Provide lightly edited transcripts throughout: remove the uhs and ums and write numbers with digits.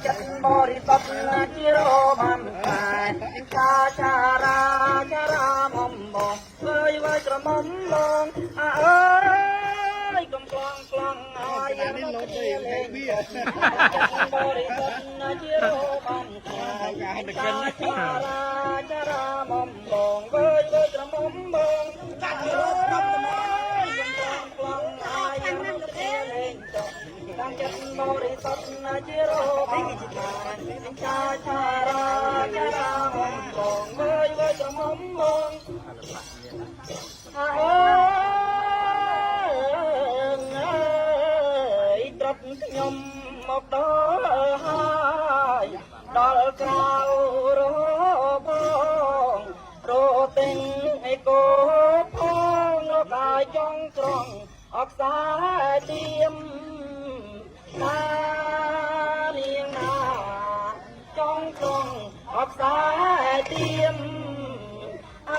ចិត្តបរិសុទ្ធជារបានខាយចារាបំបងវើយក្រមុំបងអើយកំប្លង់ក្លងហើយនេះលោកទេលេងចិត្តបរិសុទ្ធជារបានខាយចារាបំបងវើយក្រមុំបងចាក់រត់កំប្លង់ហើយលោកទេលេងតាមចិត្តបរិសុទ្ធជារបានខាយចារាបំបងវើយក្រមុំបងអើយត្រាប់ខ្ញុំមកដល់ហើយដល់ក្រៅរបងរទិញឯកោផងលោកអាយចង់ត្រង់អក្សាទៀមណានាងណាចង់ត្រង់អក្សាទៀមអើ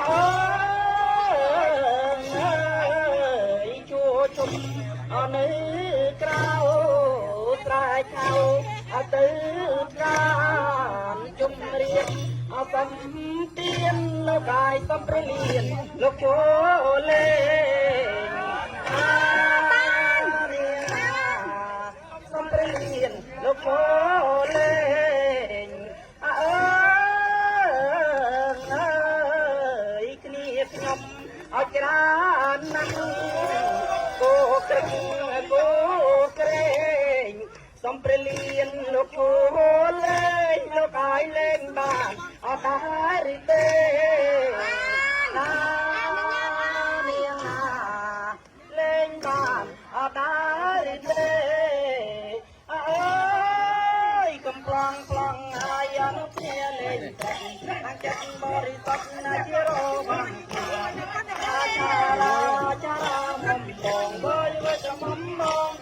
ជុំអនៅក្រៅត្រែកៅអទៅត្រានជុំរៀបអសំទៀនលោកកាយសំប្រលៀនលោកចូលលេសំប្រលៀនលោកចូលលេអើយគ្នាខ្ញុំអត់ក្រានណាស់គោក្រែងគោក្រែងសំប្រលៀនលោកគោលេងលោកអាយលេងបានអត់ដែរទេណានាងណាលេងបានអត់ដែរទេអើយកំប្លង់ក្លងហើយអនុគ្នាលេងតែចិត្តបរិសុទ្ធណាជារបានចារាមុំបងវើយក្រមុំបង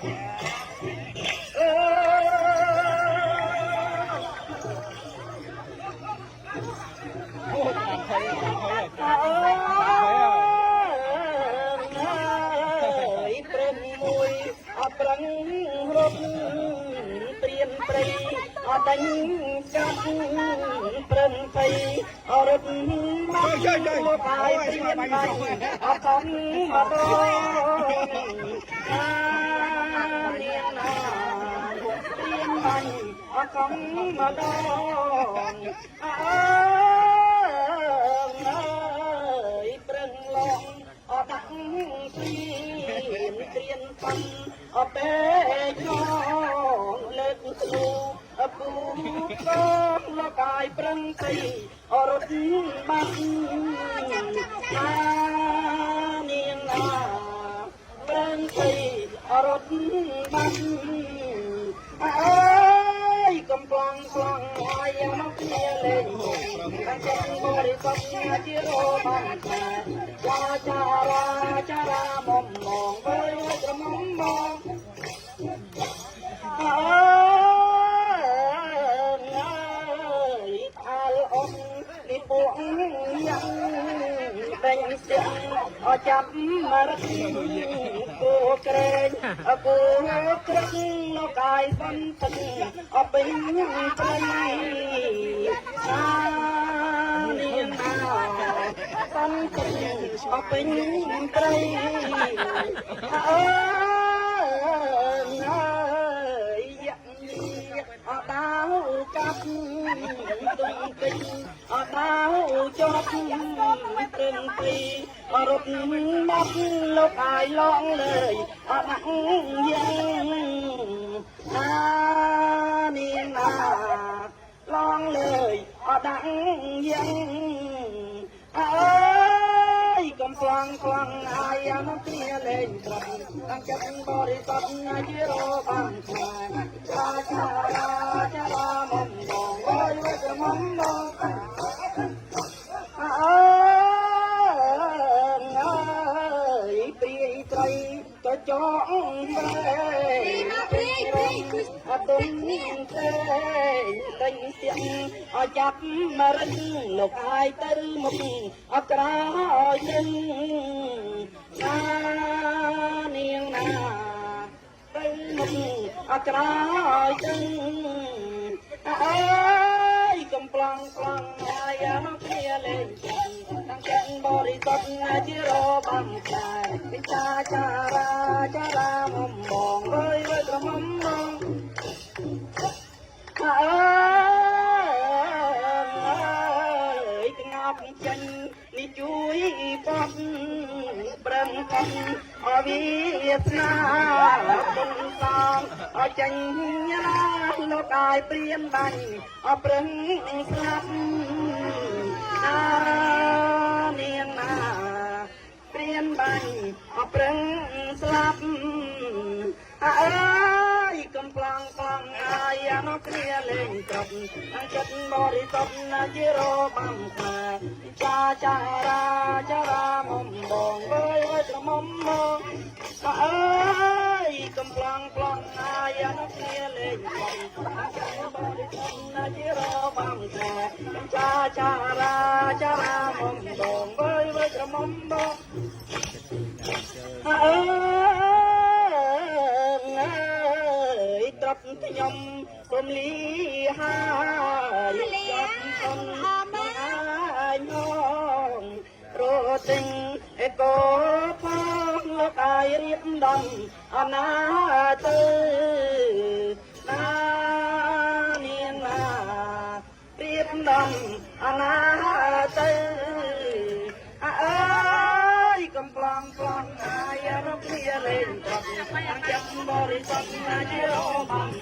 ព្រឹងមួយអត់ប្រឹងរត់ព្រៀនព្រៃអត់ដាញ់កាត់ព្រឹងព្រៃអរត់មកមកហើយព្រៀនបាញ់អត់កំមកដល់នាងណាព្រៀនបាញ់អត់កំមកដល់អើយព្រឹងឡងអត់ដាក់ព្រៀនព្រៀនបាញ់អត់ពេកចងលើកស្លូអពូកលោកកាយប្រឹងទីអរត់បាត់ណានាងណាប្រឹងទីអរត់បាត់អើយកំប្លង់ក្លងហើយមកគ្នាលេងតែចិត្តបរិសុទ្ធជារបានចារាមុំមកវើយក្រមុំមកអើយអាលអមនេះពួកយ៉ាងដេញស្ទៀងអចាប់មករត់គោក្រែងគោក្រឹកលោកកាយសំទឹកអពេញព្រៃនាងណាសំទឹកអពេញព្រៃអើយអត់ដាវកាប់ទុំពេញអត់ដាវជាប់ព្រឹងពីអរត់មកលោកអាយឡងលើយអត់ដាក់យ៉ាងណានាងណាឡងលើយអត់ដាក់យ៉ាងអើយកំប្លង់ក្លងហើយអនុគ្នាលេងត្រង់តាំងចិត្តបរិសុទ្ធជារបានខ្លាចារាមុំបងវើយក្រមុំបងអើយព្រាយត្រីក៏ចង់ប្រែអត់ទុំទេដេញស្ទៀងអត់ចាប់មរិញលោកអាយទៅមុខអត់ក្រោយនឹងណានាងណាទៅមុខអត់ក្រោយទៅ bằng cài cha cha ra mầm mòn với cái mầm mòn ơi ngọc chân đi chui con bần con ở Việt Nam con son ở chân nhà nó cài priên bành ở bần sắp niên priên bành ở bần sắp ơi cầm plong ai nó kia lên trọc chất bò đi tóc chỉ rô bằng cha ra mồm bòn với mồm bòn ơi cầm plong ai nó kia lên trọc chất bò đi tóc chỉ rô bằng cha ra mồm bòn với mồm bòn trọc nhom xôm lý hai trọc con hai nhong rồi tình cô phong lúc ai riêng đầm na tư na niên na riêng đầm na tư ơi cầm plong ai nó kia lên trọc chân bò đi tóc chỉ rô bằng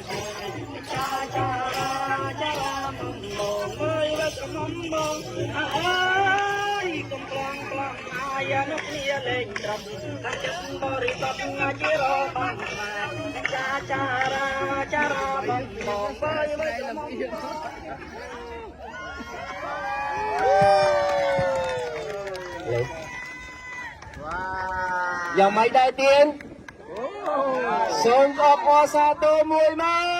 cha ra mầm mòn với mầm mòn ơi cầm plong ai nó kia lên trọc chân bò đi tóc chỉ rô bằng cha ra mầm mòn với mầm mòn Dòng máy đại tiên Sông có sa tô mùi mai